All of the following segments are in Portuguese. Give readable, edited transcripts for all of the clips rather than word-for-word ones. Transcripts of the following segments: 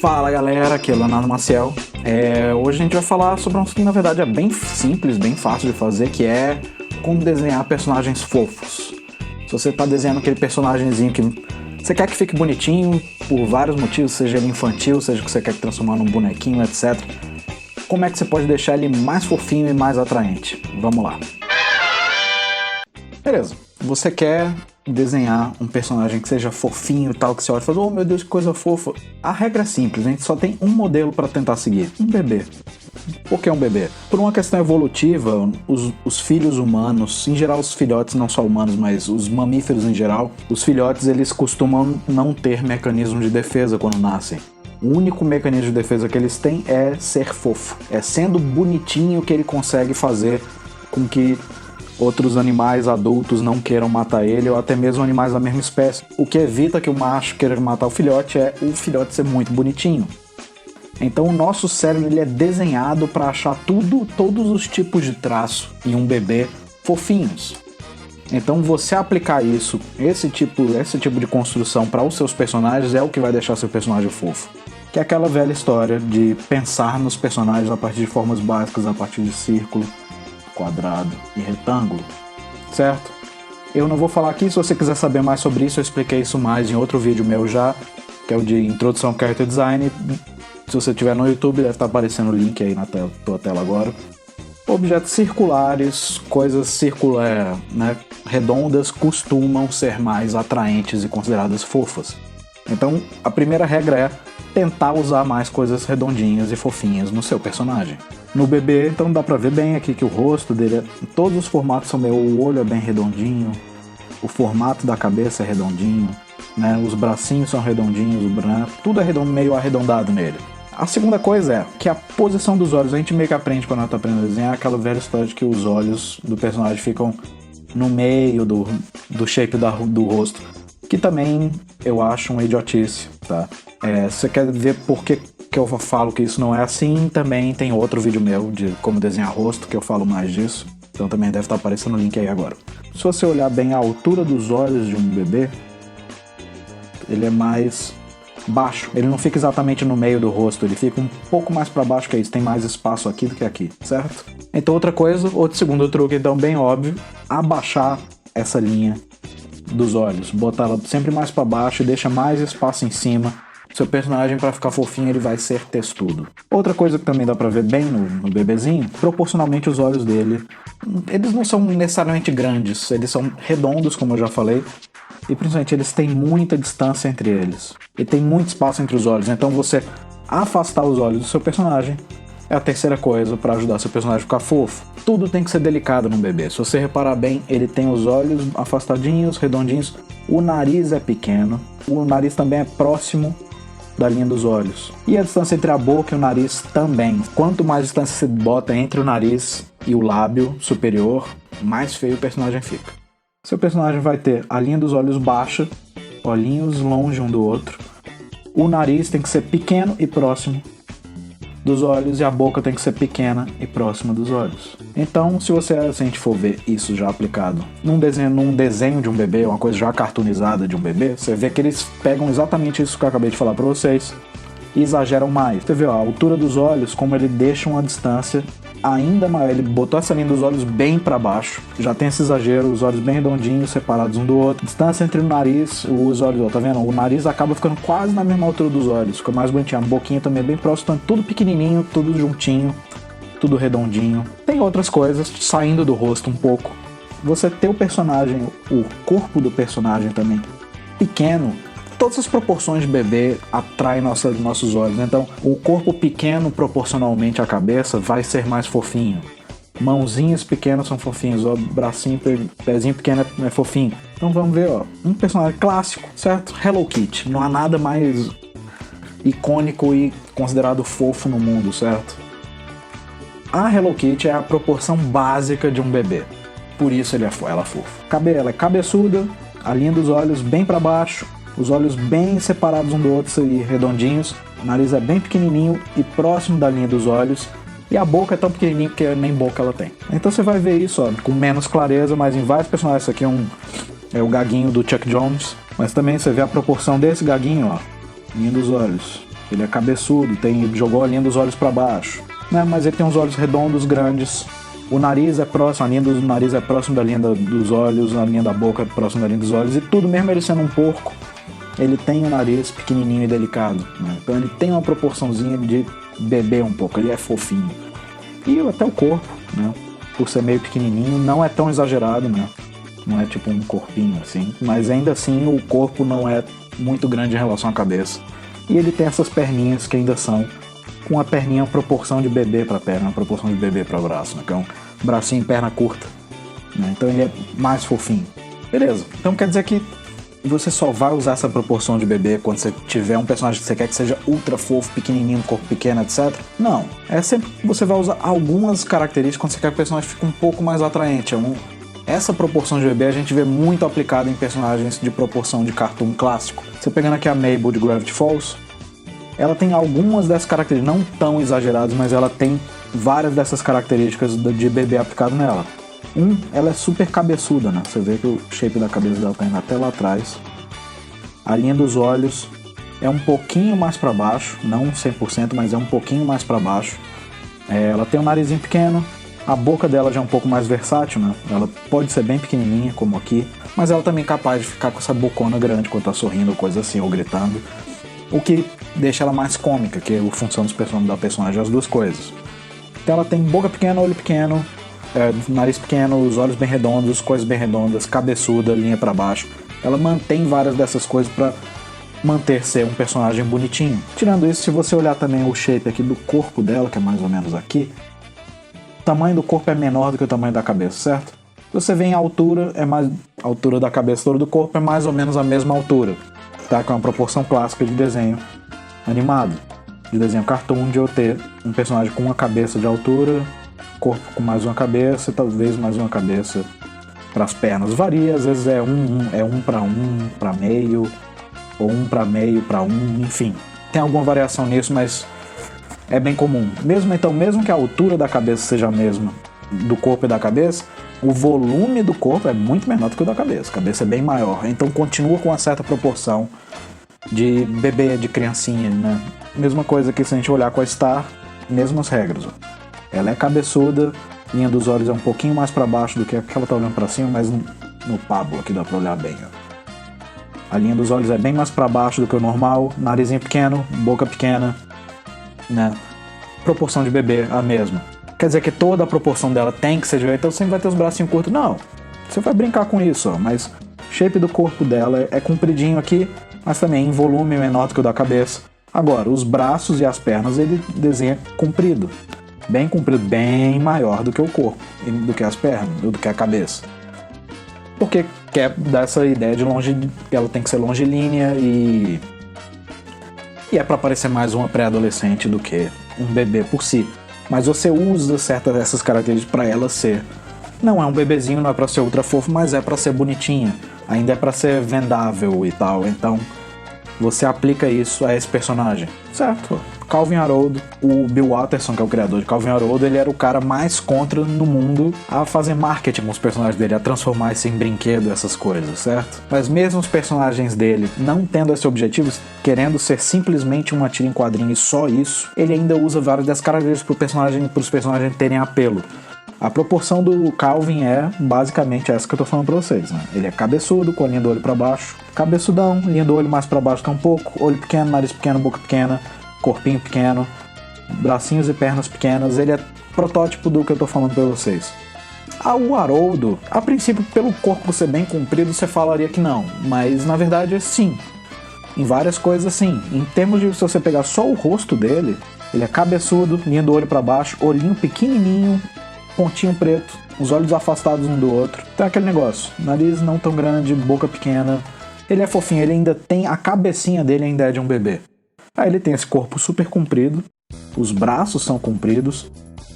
Fala galera, aqui é o Leonardo Maciel. Hoje a gente vai falar sobre um assunto que na verdade é bem simples, bem fácil de fazer, que é como desenhar personagens fofos. Se você está desenhando aquele personagemzinho que você quer que fique bonitinho por vários motivos, seja ele infantil, seja que você quer transformar num bonequinho, etc. Como é que você pode deixar ele mais fofinho e mais atraente? Vamos lá. Beleza, você quer desenhar um personagem que seja fofinho e tal, que você olha e fala, oh meu Deus, que coisa fofa. A regra é simples, a gente só tem um modelo para tentar seguir, um bebê. Por que um bebê? Por uma questão evolutiva, os filhos humanos, em geral os filhotes, não só humanos, mas os mamíferos em geral, os filhotes eles costumam não ter mecanismo de defesa quando nascem. O único mecanismo de defesa que eles têm é ser fofo. É sendo bonitinho que ele consegue fazer com que outros animais adultos não queiram matar ele, ou até mesmo animais da mesma espécie. O que evita que o macho queira matar o filhote é o filhote ser muito bonitinho. Então o nosso cérebro ele é desenhado para achar todos os tipos de traço em um bebê fofinhos. Então você aplicar esse tipo de construção para os seus personagens é o que vai deixar seu personagem fofo. Que é aquela velha história de pensar nos personagens a partir de formas básicas, a partir de círculo, quadrado e retângulo, certo? Eu não vou falar aqui, se você quiser saber mais sobre isso, eu expliquei isso mais em outro vídeo meu já, que é o de Introdução ao Character Design. Se você estiver no YouTube, deve estar aparecendo o link aí na tua tela agora. Objetos circulares, coisas redondas, costumam ser mais atraentes e consideradas fofas. Então, a primeira regra é tentar usar mais coisas redondinhas e fofinhas no seu personagem. No bebê, então dá pra ver bem aqui que o rosto dele, todos os formatos são meio, o olho é bem redondinho, o formato da cabeça é redondinho, né? Os bracinhos são redondinhos, o branco, tudo é meio arredondado nele. A segunda coisa é que a posição dos olhos, a gente meio que aprende quando a gente tá aprendendo a desenhar, aquela velha história de que os olhos do personagem ficam no meio do shape do rosto, que também eu acho uma idiotice, tá? Se você quer ver por que eu falo que isso não é assim, também tem outro vídeo meu de como desenhar rosto, que eu falo mais disso. Então também deve estar aparecendo o link aí agora. Se você olhar bem a altura dos olhos de um bebê, ele é mais baixo. Ele não fica exatamente no meio do rosto, ele fica um pouco mais para baixo que isso. Tem mais espaço aqui do que aqui, certo? Então outro segundo truque, então bem óbvio, abaixar essa linha dos olhos. Botar ela sempre mais para baixo e deixa mais espaço em cima. Seu personagem, para ficar fofinho, ele vai ser textudo. Outra coisa que também dá pra ver bem no bebezinho, proporcionalmente os olhos dele, eles não são necessariamente grandes, eles são redondos, como eu já falei, e principalmente eles têm muita distância entre eles. E tem muito espaço entre os olhos, então você afastar os olhos do seu personagem é a terceira coisa para ajudar seu personagem a ficar fofo. Tudo tem que ser delicado num bebê. Se você reparar bem, ele tem os olhos afastadinhos, redondinhos, o nariz é pequeno, o nariz também é próximo da linha dos olhos. E a distância entre a boca e o nariz também. Quanto mais distância você bota entre o nariz e o lábio superior, mais feio o personagem fica. Seu personagem vai ter a linha dos olhos baixa, olhinhos longe um do outro. O nariz tem que ser pequeno e próximo dos olhos e a boca tem que ser pequena e próxima dos olhos. Então, se a gente for ver isso já aplicado num desenho de um bebê, uma coisa já cartoonizada de um bebê, você vê que eles pegam exatamente isso que eu acabei de falar pra vocês e exageram mais. Você vê, ó, a altura dos olhos, como ele deixa uma distância ainda maior. Ele botou essa linha dos olhos bem para baixo, já tem esse exagero, os olhos bem redondinhos, separados um do outro. Distância entre o nariz e os olhos, ó, tá vendo? O nariz acaba ficando quase na mesma altura dos olhos, fica mais bonitinho. A boquinha também é bem próxima, tudo pequenininho, tudo juntinho, tudo redondinho. Tem outras coisas, saindo do rosto um pouco. Você ter o personagem, o corpo do personagem também pequeno, todas as proporções de bebê atraem nossos olhos. Então, o corpo pequeno proporcionalmente à cabeça vai ser mais fofinho. Mãozinhas pequenas são fofinhos, ó, bracinho, pezinho pequeno é fofinho. Então vamos ver, ó, um personagem clássico, certo? Hello Kitty. Não há nada mais icônico e considerado fofo no mundo, certo? A Hello Kitty é a proporção básica de um bebê. Por isso ela é fofa. Ela é cabeçuda, a linha dos olhos bem para baixo, os olhos bem separados um do outro e redondinhos, o nariz é bem pequenininho e próximo da linha dos olhos, e a boca é tão pequenininha que nem boca ela tem. Então você vai ver isso, ó, com menos clareza, mas em vários personagens. Isso aqui é o gaguinho do Chuck Jones, mas também você vê a proporção desse gaguinho, ó, linha dos olhos, Ele é cabeçudo, jogou a linha dos olhos para baixo, né? Mas ele tem uns olhos redondos, grandes. O nariz é próximo, a linha do nariz é próximo da linha dos olhos, a linha da boca é próximo da linha dos olhos. E tudo, mesmo ele sendo um porco, ele tem um nariz pequenininho e delicado, né? Então ele tem uma proporçãozinha de bebê um pouco, ele é fofinho. E até o corpo, né? Por ser meio pequenininho, não é tão exagerado, né? Não é tipo um corpinho assim, mas ainda assim o corpo não é muito grande em relação à cabeça. E ele tem essas perninhas que ainda são com a perninha proporção de bebê para perna, proporção de bebê para braço, né? Que é um bracinho e perna curta, né? Então ele é mais fofinho. Beleza, então quer dizer que você só vai usar essa proporção de bebê quando você tiver um personagem que você quer que seja ultra fofo, pequenininho, corpo pequeno, etc. Não, é sempre que você vai usar algumas características quando você quer que o personagem fique um pouco mais atraente. Essa proporção de bebê a gente vê muito aplicada em personagens de proporção de cartoon clássico. Você pegando aqui a Mabel de Gravity Falls, ela tem algumas dessas características, não tão exageradas, mas ela tem várias dessas características de bebê aplicado nela. Ela é super cabeçuda, né? Você vê que o shape da cabeça dela tá indo até lá atrás. A linha dos olhos é um pouquinho mais para baixo, não 100%, mas é um pouquinho mais para baixo. Ela tem um narizinho pequeno, a boca dela já é um pouco mais versátil, né? Ela pode ser bem pequenininha, como aqui, mas ela também é capaz de ficar com essa bocona grande quando tá sorrindo ou coisa assim, ou gritando. O que deixa ela mais cômica, que é a função da personagem, as duas coisas. Então ela tem boca pequena, olho pequeno, nariz pequeno, os olhos bem redondos, coisas bem redondas, cabeçuda, linha pra baixo. Ela mantém várias dessas coisas pra manter ser um personagem bonitinho. Tirando isso, se você olhar também o shape aqui do corpo dela, que é mais ou menos aqui, o tamanho do corpo é menor do que o tamanho da cabeça, certo? Se você vê em altura, a altura da cabeça toda do corpo é mais ou menos a mesma altura, tá? Que é uma proporção clássica de desenho animado, de desenho cartoon, de eu ter um personagem com uma cabeça de altura, corpo com mais uma cabeça e talvez mais uma cabeça para as pernas. Varia, às vezes é um para meio, ou um para meio para enfim. Tem alguma variação nisso, mas é bem comum. Mesmo que a altura da cabeça seja a mesma do corpo e da cabeça, o volume do corpo é muito menor do que o da cabeça. A cabeça é bem maior, então continua com uma certa proporção de bebê, de criancinha, né? Mesma coisa que se a gente olhar com a Star, mesmas regras, ó. Ela é cabeçuda, linha dos olhos é um pouquinho mais para baixo do que aquela tá olhando para cima, mas no Pablo aqui dá para olhar bem, ó. A linha dos olhos é bem mais para baixo do que o normal, narizinho pequeno, boca pequena, né? Proporção de bebê a mesma. Quer dizer que toda a proporção dela tem que ser de bebê, então você vai ter os bracinhos curtos. Não, você vai brincar com isso, ó, mas o shape do corpo dela é compridinho aqui, mas também em volume menor do que o da cabeça. Agora, os braços e as pernas ele desenha comprido, bem maior do que o corpo, do que as pernas, do que a cabeça. Porque quer dar essa ideia de ela tem que ser longilínea e é para parecer mais uma pré-adolescente do que um bebê por si. Mas você usa certas dessas características para ela ser. Não é um bebezinho, não é para ser ultra fofo, mas é para ser bonitinha. Ainda é para ser vendável e tal. Então você aplica isso a esse personagem, certo? Calvin Haroldo, o Bill Watterson, que é o criador de Calvin Haroldo, ele era o cara mais contra no mundo a fazer marketing com os personagens dele, a transformar isso em brinquedo, essas coisas, certo? Mas mesmo os personagens dele não tendo esse objetivo, querendo ser simplesmente uma tira em quadrinho e só isso, ele ainda usa várias das características para os personagens terem apelo. A proporção do Calvin é basicamente essa que eu tô falando pra vocês, né? Ele é cabeçudo, com a linha do olho pra baixo, cabeçudão, linha do olho mais pra baixo que um pouco, olho pequeno, nariz pequeno, boca pequena, corpinho pequeno, bracinhos e pernas pequenas. Ele é protótipo do que eu tô falando pra vocês. O Haroldo, a princípio, pelo corpo ser bem comprido, você falaria que não, mas na verdade sim. Em várias coisas sim. Em termos de se você pegar só o rosto dele, ele é cabeçudo, linha do olho pra baixo, olhinho pequenininho, pontinho preto, os olhos afastados um do outro. Então é aquele negócio, nariz não tão grande, boca pequena. Ele é fofinho, ele ainda tem, a cabecinha dele ainda é de um bebê. Aí ele tem esse corpo super comprido, os braços são compridos,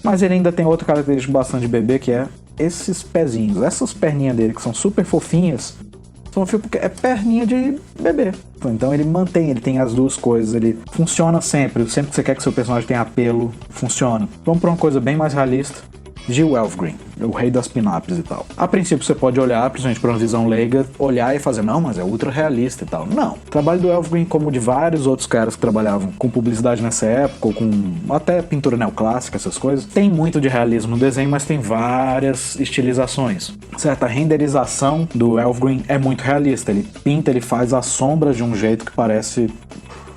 mas ele ainda tem outra característica bastante de bebê, que é esses pezinhos, essas perninhas dele que são super fofinhas, porque é perninha de bebê. Então ele tem as duas coisas, ele funciona sempre que você quer que seu personagem tenha apelo, funciona. Vamos pra uma coisa bem mais realista. Gil Elfgreen, o rei das pin-ups e tal. A princípio você pode olhar, principalmente para uma visão leiga, olhar e fazer, não, mas é ultra realista e tal. Não. O trabalho do Elfgreen, como de vários outros caras que trabalhavam com publicidade nessa época, ou com até pintura neoclássica, essas coisas, tem muito de realismo no desenho, mas tem várias estilizações. Certa renderização do Elfgreen é muito realista. Ele pinta, ele faz as sombras de um jeito que parece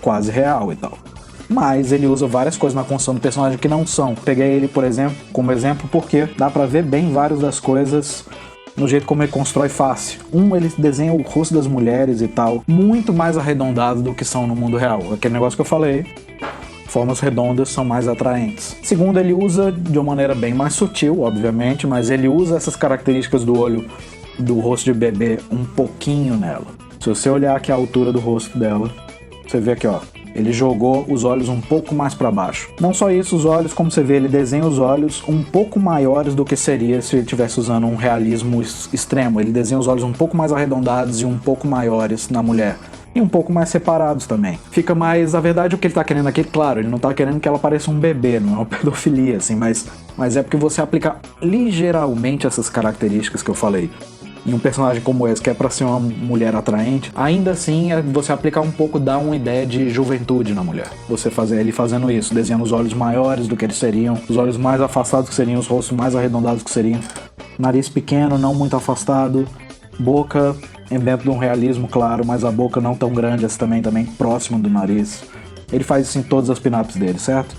quase real e tal. Mas ele usa várias coisas na construção do personagem que não são. Peguei ele, por exemplo, como exemplo porque dá pra ver bem várias das coisas no jeito como ele constrói face. Ele desenha o rosto das mulheres e tal, muito mais arredondado do que são no mundo real. Aquele negócio que eu falei, formas redondas são mais atraentes. Segundo, ele usa de uma maneira bem mais sutil, obviamente, mas ele usa essas características do olho do rosto de bebê um pouquinho nela. Se você olhar aqui a altura do rosto dela, você vê aqui, ó, ele jogou os olhos um pouco mais para baixo. Não só isso, os olhos, como você vê, ele desenha os olhos um pouco maiores do que seria se ele estivesse usando um realismo extremo. Ele desenha os olhos um pouco mais arredondados e um pouco maiores na mulher. E um pouco mais separados também. Fica mais, a verdade, o que ele tá querendo aqui, claro, ele não tá querendo que ela pareça um bebê, não é uma pedofilia, assim, mas é porque você aplica ligeiramente essas características que eu falei em um personagem como esse, que é pra ser uma mulher atraente, ainda assim você aplicar um pouco, dá uma ideia de juventude na mulher. Você fazer ele fazendo isso, desenhando os olhos maiores do que eles seriam, os olhos mais afastados que seriam, os rostos mais arredondados que seriam, nariz pequeno, não muito afastado, boca dentro de um realismo, claro, mas a boca não tão grande, essa também próxima do nariz. Ele faz isso em todas as pin-ups dele, certo?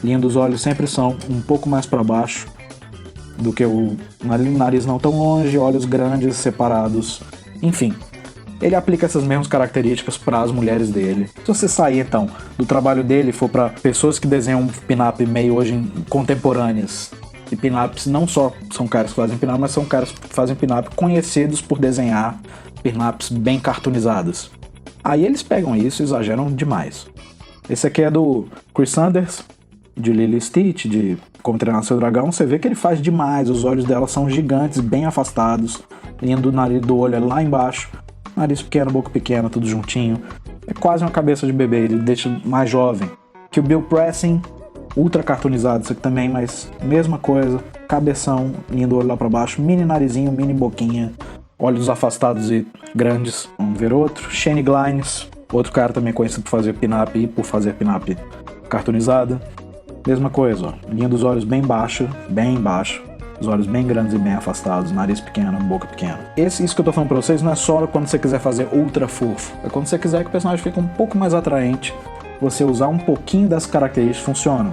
Linha dos olhos sempre são um pouco mais pra baixo do que o nariz não tão longe, olhos grandes, separados, enfim. Ele aplica essas mesmas características para as mulheres dele. Se você sair, então, do trabalho dele e for para pessoas que desenham pin-up meio hoje contemporâneas, e pin-ups não só são caras que fazem pin-up, mas são caras que fazem pin-up conhecidos por desenhar pin-ups bem cartoonizadas. Aí eles pegam isso e exageram demais. Esse aqui é do Chris Sanders, de Lilo e Stitch, de Como Treinar Seu Dragão. Você vê que ele faz demais, os olhos dela são gigantes, bem afastados, linha do nariz do olho é lá embaixo, nariz pequeno, boca pequena, tudo juntinho. É quase uma cabeça de bebê, ele deixa mais jovem. Que o Bill Pressing, ultra cartoonizado isso aqui também, mas mesma coisa, cabeção, linha do olho lá pra baixo, mini narizinho, mini boquinha, olhos afastados e grandes. Vamos ver outro, Shane Glines, outro cara também conhecido por fazer pin-up e por fazer pin-up cartoonizada. Mesma coisa, ó, linha dos olhos bem baixa, os olhos bem grandes e bem afastados, nariz pequeno, boca pequena. Isso que eu tô falando pra vocês não é só quando você quiser fazer ultra fofo, é quando você quiser que o personagem fique um pouco mais atraente, você usar um pouquinho das características funcionam.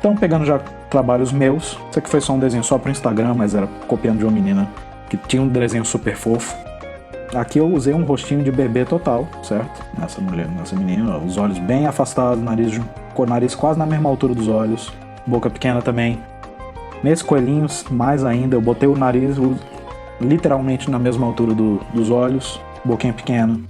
Então, pegando já trabalhos meus, isso aqui foi só um desenho só pro Instagram, mas era copiando de uma menina que tinha um desenho super fofo. Aqui eu usei um rostinho de bebê total, certo? Nessa menina, ó, os olhos bem afastados, com o nariz quase na mesma altura dos olhos, boca pequena também. Nesse coelhinho, mais ainda, eu botei o nariz literalmente na mesma altura dos olhos, boquinha pequena.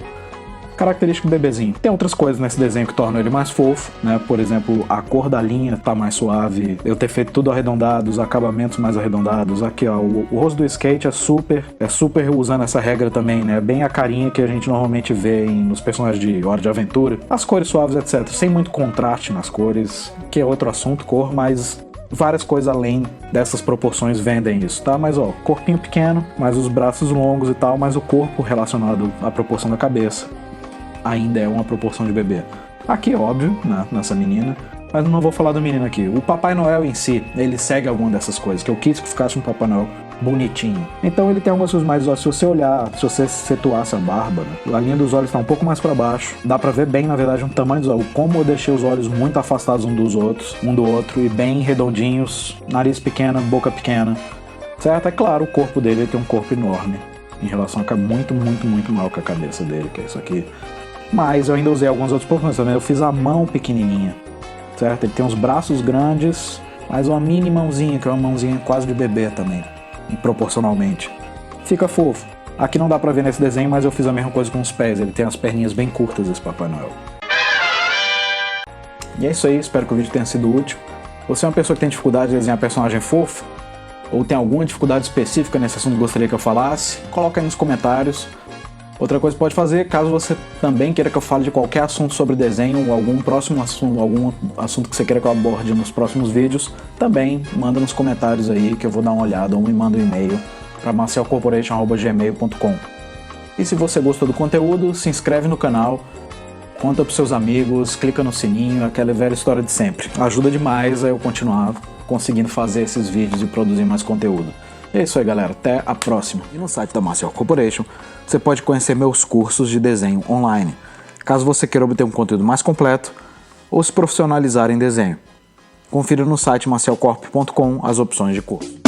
Característico do bebezinho. Tem outras coisas nesse desenho que tornam ele mais fofo, né? Por exemplo, a cor da linha tá mais suave, eu ter feito tudo arredondado, os acabamentos mais arredondados. Aqui, ó, o rosto do skate é super usando essa regra também, né? Bem a carinha que a gente normalmente vê nos personagens de Hora de Aventura. As cores suaves, etc. Sem muito contraste nas cores, que é outro assunto, cor, mas várias coisas além dessas proporções vendem isso, tá? Mas, ó, corpinho pequeno, mais os braços longos e tal, mas o corpo relacionado à proporção da cabeça ainda é uma proporção de bebê. Aqui, óbvio, né, nessa menina, mas não vou falar do menino aqui. O Papai Noel em si, ele segue alguma dessas coisas, que eu quis que ficasse um Papai Noel bonitinho. Então ele tem algumas coisas mais, ó, se você olhar, se você situasse a barba, né, a linha dos olhos tá um pouco mais para baixo, dá pra ver bem, na verdade, o tamanho dos olhos, como eu deixei os olhos muito afastados um do outro, e bem redondinhos, nariz pequeno, boca pequena, certo? É claro, o corpo dele tem um corpo enorme, em relação a muito maior que a cabeça dele, que é isso aqui. Mas eu ainda usei algumas outras proporções também. Eu fiz a mão pequenininha, certo? Ele tem os braços grandes, mas uma mini mãozinha, que é uma mãozinha quase de bebê também, proporcionalmente. Fica fofo. Aqui não dá pra ver nesse desenho, mas eu fiz a mesma coisa com os pés. Ele tem as perninhas bem curtas, esse Papai Noel. E é isso aí, espero que o vídeo tenha sido útil. Você é uma pessoa que tem dificuldade de desenhar personagem fofo? Ou tem alguma dificuldade específica nesse assunto que gostaria que eu falasse? Coloca aí nos comentários. Outra coisa que pode fazer, caso você também queira que eu fale de qualquer assunto sobre desenho ou algum próximo assunto, algum assunto que você queira que eu aborde nos próximos vídeos, também manda nos comentários aí que eu vou dar uma olhada ou me manda um e-mail para marcelcorporation@gmail.com. E se você gostou do conteúdo, se inscreve no canal, conta pros seus amigos, clica no sininho, aquela velha história de sempre. Ajuda demais a eu continuar conseguindo fazer esses vídeos e produzir mais conteúdo. É isso aí, galera. Até a próxima. E no site da Marcel Corporation, você pode conhecer meus cursos de desenho online, caso você queira obter um conteúdo mais completo ou se profissionalizar em desenho. Confira no site marcelcorp.com as opções de curso.